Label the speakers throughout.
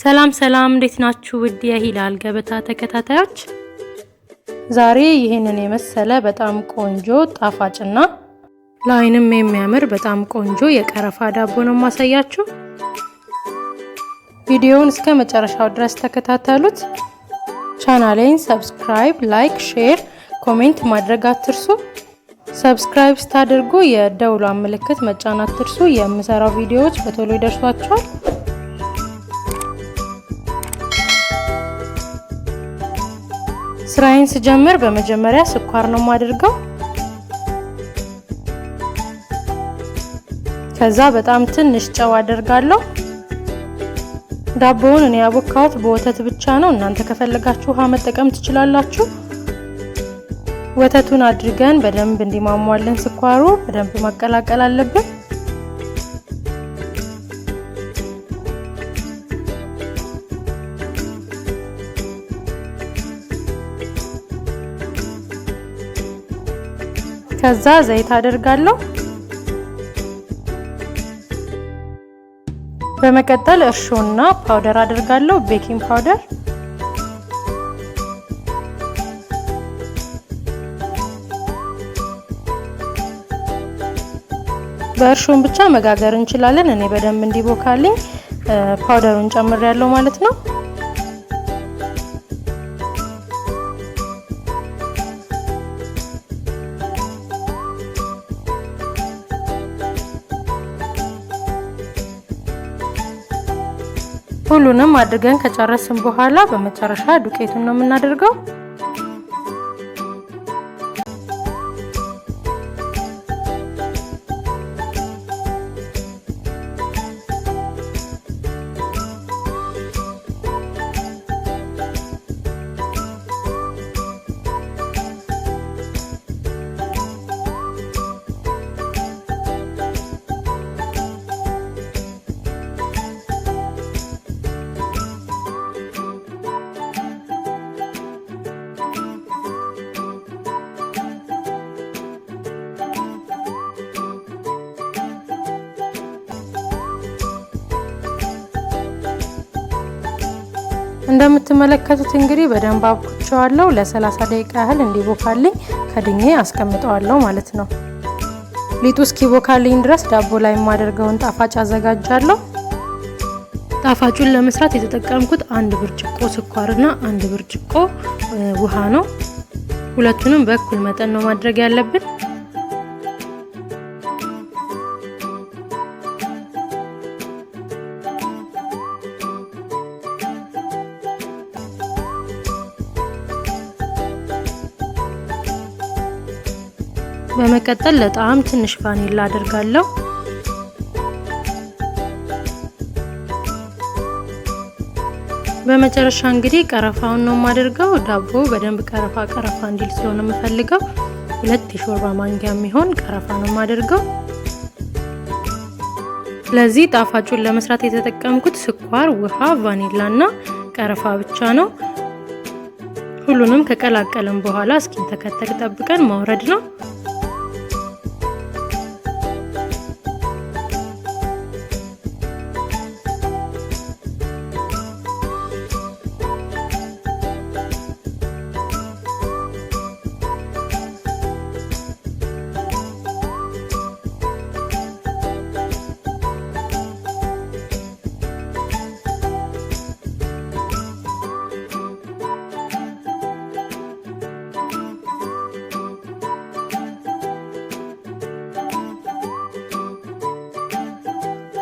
Speaker 1: ሰላም ሰላም እንዴት ናችሁ ውድ የሂላል ገበታ ተከታታዮች ዛሬ ይሄንን የመሰለ በጣም ቆንጆ ጣፋጭና ለአይንም የሚያምር በጣም ቆንጆ የቀረፋ ዳቦ ነው ማሳያችሁ ቪዲዮውን እስከ መጨረሻው ድረስ ተከታተሉት ቻናሌን ሰብስክራይብ ላይክ ሼር ኮሜንት ማድረግ አትርሱ ሰብስክራይብ ስታደርጉ የደውሏን ምልክት መጫን አትርሱ የምሰራው ቪዲዮዎች በቶሎ ይደርሷችኋል ስራዬን ስጀምር በመጀመሪያ ስኳር ነው ማድርገው ከዛ በጣም ትንሽ ጨው አደርጋለሁ ዳቦውን እኔ ያቦካሁት በወተት ብቻ ነው እናንተ ከፈለጋችሁ ውሃ መጠቀም ትችላላችሁ ወተቱን አድርገን በደንብ እንዲማሟልን ስኳሩ በደንብ ማቀላቀል አለብን ከዛ ዘይት አደርጋለሁ በመቀጠል እርሾና ፓውደር አደርጋለሁ ቤኪንግ ፓውደር በእርሾን ብቻ መጋገር እንችላለን እኔ በደንብ እንዲቦካልኝ ፓውደሩን ጨምሬያለሁ ማለት ነው ሁሉንም አድርገን ከጨረስን በኋላ በመጨረሻ ዱቄቱን ነው የምናደርገው እንደምትመለከቱት እንግዲህ በደንብ አብኩቻለሁ ለ30 ደቂቃ ያህል እንዲቦካልኝ ከድኜ አስቀምጠዋለሁ ማለት ነው ሊጡ እስኪቦካልኝ ድረስ ዳቦ ላይ ማደርገውን ጣፋጭ አዘጋጃለሁ ጣፋጩን ለመስራት የተጠቀምኩት 1 ብርጭቆ ስኳርና 1 ብርጭቆ ውሃ ነው ሁለቱንም በእኩል መጠን ነው ማድረግ ያለብን በመቀጠል ለጣም ትንሽ ቫኒላ አደርጋለሁ በመጨረሻ እንግዲህ ቀረፋውን ነው ማደርገው ዳቦ በደንብ ቀረፋ እንዲል ስለሆነ የምፈልገው 2 የሾርባ ማንኪያ የሚሆን ቀረፋ ነው ማደርገው ለዚህ ጣፋጩን ለመስራት የተጠቀምኩት ስኳር ውሃ ቫኒላና ቀረፋ ብቻ ነው ሁሉንም ከቀላቀልን በኋላ እስኪንተከተክ ጠብቀን ማውረድ ነው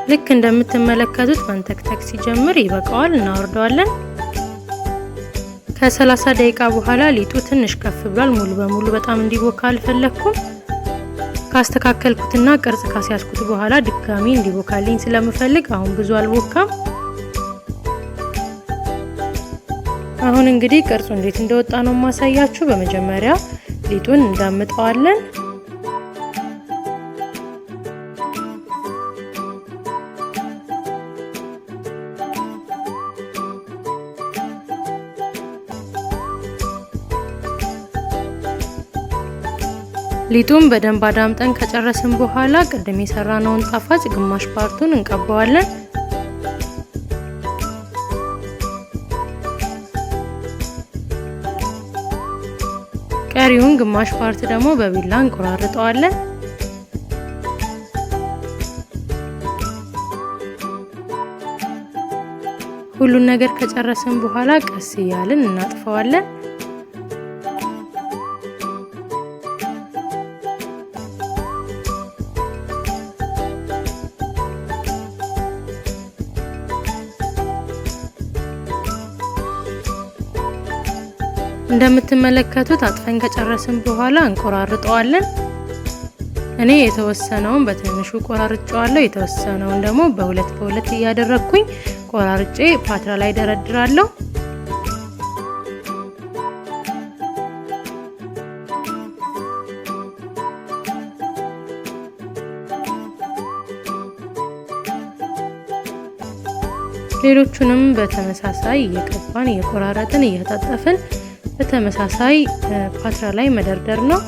Speaker 1: ልክ እንደምትመለከቱት መንተክተክ ሲጀምር ይበቃዋል እናወርደዋለን ከ30 ደቂቃ በኋላ ሊጡ ትንሽ ከፍ ብሏል ሙሉ በሙሉ በጣም እንዲቦካ አልፈለኩም ካስተካከልኩትና ቅርጽ ካስያዝኩት በኋላ ድጋሚ እንዲቦካልኝ ስለምፈልግ አሁን ብዙ አልቦካም አሁን እንግዲህ ቅርጹ እንዴት እንደወጣ ነው ማሳያችሁ በመጀመሪያ ሊጡን እንዳምጣዋለን ሊጡን በደንብ አዳምጠን ከጨረስን በኋላ ቀደም የሰራነውን ጣፋጭ ግማሽ ፓርቱን እንቀባዋለን ቀሪውን ግማሽ ፓርት ደግሞ በቢላ እንቆራርጠዋለን። ሁሉን ነገር ከጨረስን በኋላ ቀስ እያልን እናጥፈዋለን። እንደምትመለከቱት አጥፈን ከጨረስን በኋላ እንቆራርጠዋለን። እኔ የተወሰነውን በትንሹ ቆራርጬዋለሁ፣ የተወሰነውን ደግሞ በሁለት በሁለት እያደረኩኝ ቆራርጬ ፓትራ ላይ ደረድራለሁ። ሌሎቹንም በተመሳሳይ እየቀባን እየቆራረጥን እያጣጠፍን በተመሳሳይ ፓትራ ላይ መደርደር ነው።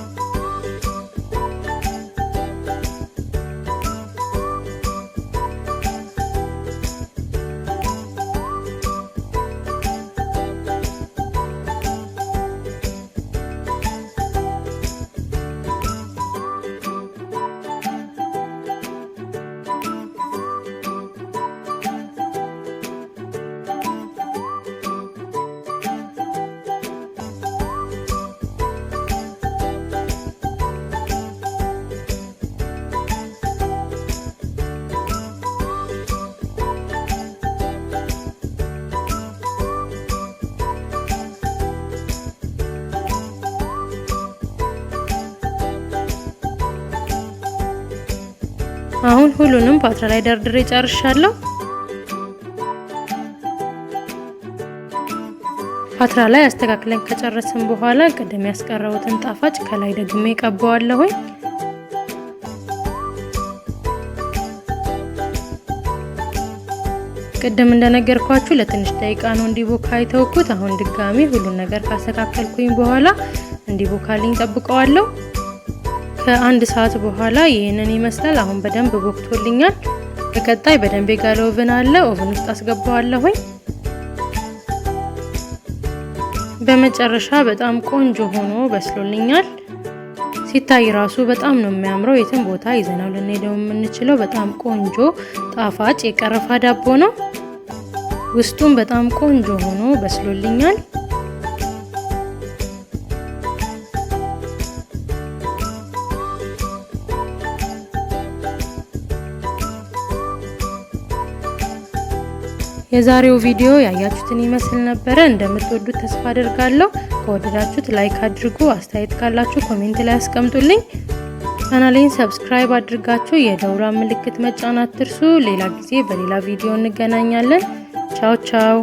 Speaker 1: አሁን ሁሉንም ፓትራ ላይ ደርድሬ ጨርሻለሁ። ፓትራ ላይ አስተካክለን ከጨረስን በኋላ ቀደም ያስቀረውትን ጣፋጭ ከላይ ደግሜ ቀባዋለሁ። ቀደም እንደነገርኳችሁ ለትንሽ ደቂቃ ነው እንዲቦካ የተውኩት። አሁን ድጋሚ ሁሉን ነገር ካስተካከልኩኝ በኋላ እንዲቦካልኝ ጠብቀዋለሁ። ከአንድ ሰዓት በኋላ ይሄንን ይመስላል። አሁን በደንብ ቦክቶልኛል። በቀጣይ በደንብ የጋለ ኦቨን አለ፣ ኦቨን ውስጥ አስገባዋለሁ። በመጨረሻ በጣም ቆንጆ ሆኖ በስሎልኛል። ሲታይ ራሱ በጣም ነው የሚያምረው። የትም ቦታ ይዘናው ልንሄደው የምንችለው በጣም ቆንጆ ጣፋጭ የቀረፋ ዳቦ ነው። ውስጡም በጣም ቆንጆ ሆኖ በስሎልኛል። የዛሬው ቪዲዮ ያያችሁትን ይመስል ነበር። እንደምትወዱት ተስፋ አደርጋለሁ። ከወደዳችሁት ላይክ አድርጉ። አስተያየት ካላችሁ ኮሜንት ላይ አስቀምጡልኝ። ቻናሌን ሰብስክራይብ አድርጋችሁ የደውሏን ምልክት መጫን አትርሱ። ሌላ ጊዜ በሌላ ቪዲዮ እንገናኛለን። ቻው ቻው።